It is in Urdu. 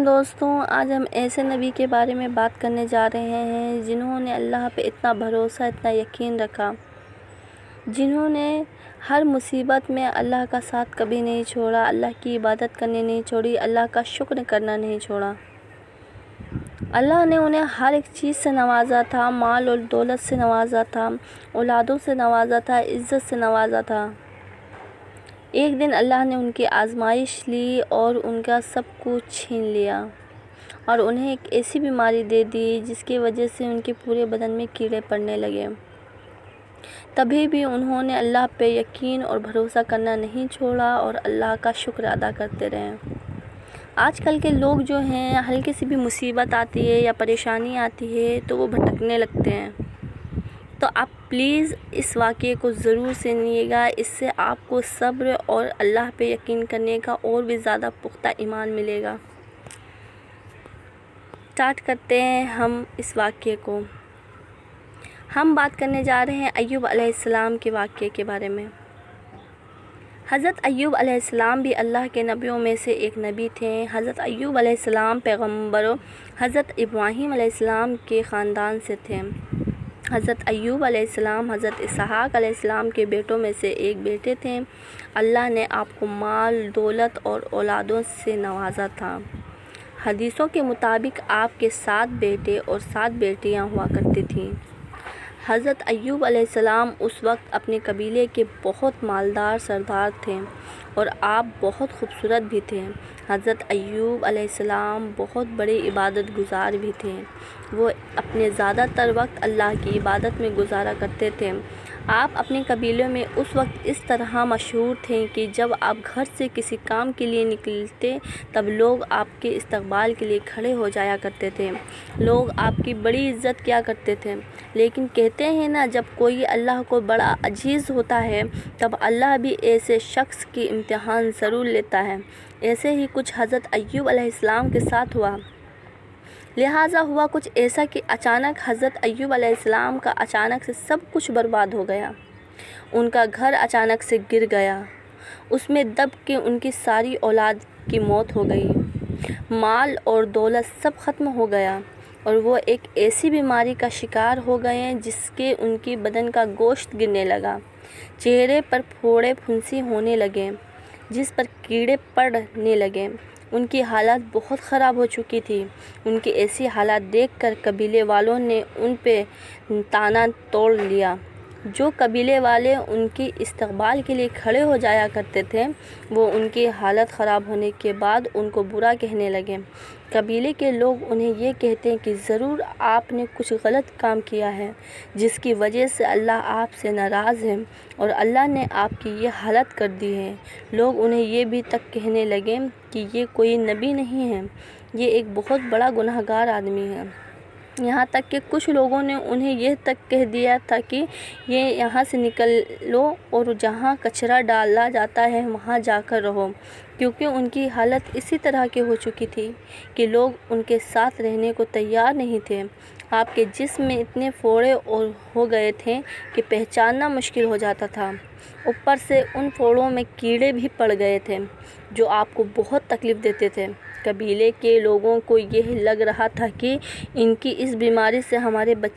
دوستوں، آج ہم ایسے نبی کے بارے میں بات کرنے جا رہے ہیں جنہوں نے اللہ پہ اتنا بھروسہ، اتنا یقین رکھا، جنہوں نے ہر مصیبت میں اللہ کا ساتھ کبھی نہیں چھوڑا، اللہ کی عبادت کرنی نہیں چھوڑی، اللہ کا شکر کرنا نہیں چھوڑا۔ اللہ نے انہیں ہر ایک چیز سے نوازا تھا، مال اور دولت سے نوازا تھا، اولادوں سے نوازا تھا، عزت سے نوازا تھا۔ ایک دن اللہ نے ان کی آزمائش لی اور ان کا سب کچھ چھین لیا اور انہیں ایک ایسی بیماری دے دی جس کی وجہ سے ان کے پورے بدن میں کیڑے پڑنے لگے۔ تبھی بھی انہوں نے اللہ پہ یقین اور بھروسہ کرنا نہیں چھوڑا اور اللہ کا شکر ادا کرتے رہے۔ آج کل کے لوگ جو ہیں، ہلکی سی بھی مصیبت آتی ہے یا پریشانی آتی ہے تو وہ بھٹکنے لگتے ہیں۔ تو آپ پلیز اس واقعے کو ضرور سنیے گا، اس سے آپ کو صبر اور اللہ پہ یقین کرنے کا اور بھی زیادہ پختہ ایمان ملے گا۔ اسٹارٹ کرتے ہیں ہم اس واقعے کو۔ ہم بات کرنے جا رہے ہیں ایوب علیہ السلام کے واقعے کے بارے میں۔ حضرت ایوب علیہ السلام بھی اللہ کے نبیوں میں سے ایک نبی تھے۔ حضرت ایوب علیہ السلام پیغمبروں حضرت ابراہیم علیہ السلام کے خاندان سے تھے۔ حضرت ایوب علیہ السلام حضرت اسحاق علیہ السلام کے بیٹوں میں سے ایک بیٹے تھے۔ اللہ نے آپ کو مال، دولت اور اولادوں سے نوازا تھا۔ حدیثوں کے مطابق آپ کے 7 بیٹے اور 7 بیٹیاں ہوا کرتی تھیں۔ حضرت ایوب علیہ السلام اس وقت اپنے قبیلے کے بہت مالدار سردار تھے اور آپ بہت خوبصورت بھی تھے۔ حضرت ایوب علیہ السلام بہت بڑے عبادت گزار بھی تھے۔ وہ اپنے زیادہ تر وقت اللہ کی عبادت میں گزارا کرتے تھے۔ آپ اپنے قبیلے میں اس وقت اس طرح مشہور تھے کہ جب آپ گھر سے کسی کام کے لیے نکلتے تب لوگ آپ کے استقبال کے لیے کھڑے ہو جایا کرتے تھے۔ لوگ آپ کی بڑی عزت کیا کرتے تھے۔ لیکن کہتے ہیں نا، جب کوئی اللہ کو بڑا عزیز ہوتا ہے تب اللہ بھی ایسے شخص کی امتحان ضرور لیتا ہے۔ ایسے ہی کچھ حضرت ایوب علیہ السلام کے ساتھ ہوا۔ لہٰذا ہوا کچھ ایسا کہ اچانک حضرت ایوب علیہ السلام کا اچانک سے سب کچھ برباد ہو گیا۔ ان کا گھر اچانک سے گر گیا، اس میں دب کے ان کی ساری اولاد کی موت ہو گئی۔ مال اور دولت سب ختم ہو گیا اور وہ ایک ایسی بیماری کا شکار ہو گئے جس کے ان کی بدن کا گوشت گرنے لگا، چہرے پر پھوڑے پھنسی ہونے لگے، جس پر کیڑے پڑنے لگے۔ ان کی حالت بہت خراب ہو چکی تھی۔ ان کی ایسی حالت دیکھ کر قبیلے والوں نے ان پہ طعنہ توڑ لیا۔ جو قبیلے والے ان کی استقبال کے لیے کھڑے ہو جایا کرتے تھے، وہ ان کی حالت خراب ہونے کے بعد ان کو برا کہنے لگے۔ قبیلے کے لوگ انہیں یہ کہتے کہ ضرور آپ نے کچھ غلط کام کیا ہے جس کی وجہ سے اللہ آپ سے ناراض ہے اور اللہ نے آپ کی یہ حالت کر دی ہے۔ لوگ انہیں یہ بھی تک کہنے لگے کہ یہ کوئی نبی نہیں ہے، یہ ایک بہت بڑا گنہگار آدمی ہے۔ یہاں تک کہ کچھ لوگوں نے انہیں یہ تک کہہ دیا تھا کہ یہ یہاں سے نکلو اور جہاں کچرا ڈالا جاتا ہے وہاں جا کر رہو، کیونکہ ان کی حالت اسی طرح کی ہو چکی تھی کہ لوگ ان کے ساتھ رہنے کو تیار نہیں تھے۔ آپ کے جسم میں اتنے پھوڑے ہو گئے تھے کہ پہچاننا مشکل ہو جاتا تھا۔ اوپر سے ان پھوڑوں میں کیڑے بھی پڑ گئے تھے جو آپ کو بہت تکلیف دیتے تھے۔ قبیلے کے لوگوں کو یہ لگ رہا تھا کہ ان کی اس بیماری سے ہمارے بچے